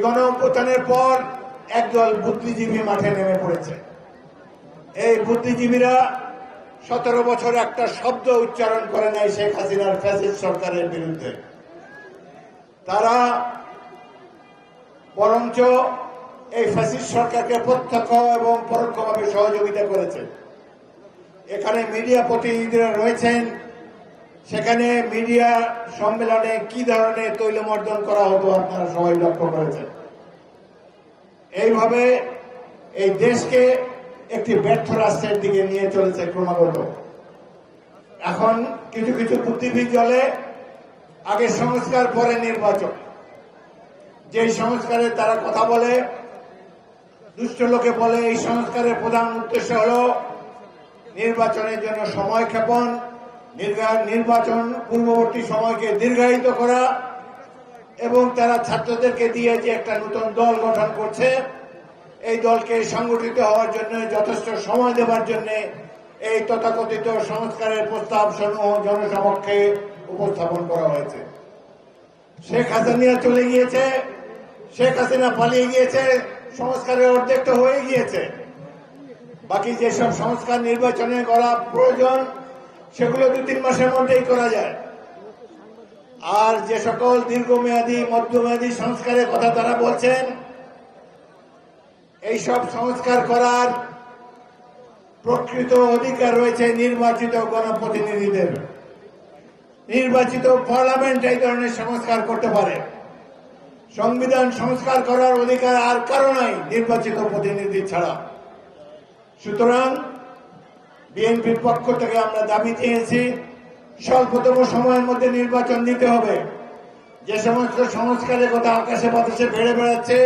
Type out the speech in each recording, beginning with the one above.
গণঅভ্যুত্থানের পর একদল বুদ্ধিজীবী মাঠে নেমে পড়েছে। এই বুদ্ধিজীবীরা 17 বছর একটা শব্দ উচ্চারণ করে নাই শেখ হাসিনার ফ্যাসিস্ট সরকারের বিরুদ্ধে। তারা বরঞ্চ এই ফ্যাসিস্ট সরকারকে প্রত্যক্ষ এবং পরোক্ষভাবে সহযোগিতা করেছে। এখানে মিডিয়া প্রতিনিধিরা রয়েছেন, সেখানে মিডিয়া সম্মেলনে কি ধরনের তৈলমর্দন করা হতো আপনারা সবাই লক্ষ্য করেছেন। এইভাবে এই দেশকে একটি ব্যর্থ রাষ্ট্রের দিকে নিয়ে চলেছে ক্রমাগত। এখন কিছু কিছু বুদ্ধিবীদ দলে আগে সংস্কার পরে নির্বাচন, যে সংস্কারের তারা কথা বলে, দুষ্ট লোকে বলে এই সংস্কারের প্রধান উদ্দেশ্য হল নির্বাচনের জন্য সময় ক্ষেপণ, নির্বাচন পূর্ববর্তী সময়কে দীর্ঘায়িত করা, এবং তারা ছাত্রদেরকে দিয়ে যে একটা নতুন দল গঠন করছে, এই দলকে সংগঠিত হওয়ার জন্য যথেষ্ট সময় দেওয়ার জন্য এই তথাকথিত সংস্কারের প্রস্তাব সমূহ জনসমক্ষে উপস্থাপন করা হয়েছে। শেখ হাসিনা চলে গিয়েছে, শেখ হাসিনা পালিয়ে গিয়েছে, সংস্কারের অর্ধেক তো হয়ে গিয়েছে। বাকি যেসব সংস্কার নির্বাচনে করা প্রয়োজন সেগুলো 2-3 মাসের মধ্যেই করা যায়। আর যে সকল দীর্ঘমেয়াদী মধ্যমেয়াদী সংস্কারের কথা তারা বলছেন, এই সব সংস্কার করার প্রকৃত অধিকার রয়েছে নির্বাচিত গণপ্রতিনিধিদের। নির্বাচিত পার্লামেন্ট এই ধরনের সংস্কার করতে পারে। সংবিধান সংস্কার করার অধিকার আর কারো নাই নির্বাচিত প্রতিনিধি ছাড়া। সুতরাং বিএনপির পক্ষ থেকে আমরা দাবি চেয়েছি, স্বল্পতম সময়ের মধ্যে নির্বাচন দিতে হবে। যে সমস্ত সংস্কারের কথা আকাশে বাতাসে বেড়ে বেড়াচ্ছে,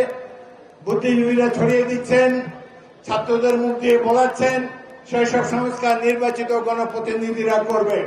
বুদ্ধিজীবীরা ছড়িয়ে দিচ্ছেন, ছাত্রদের মুখ দিয়ে বলাচ্ছেন, সেই সব সংস্কার নির্বাচিত গণপ্রতিনিধিরা করবে।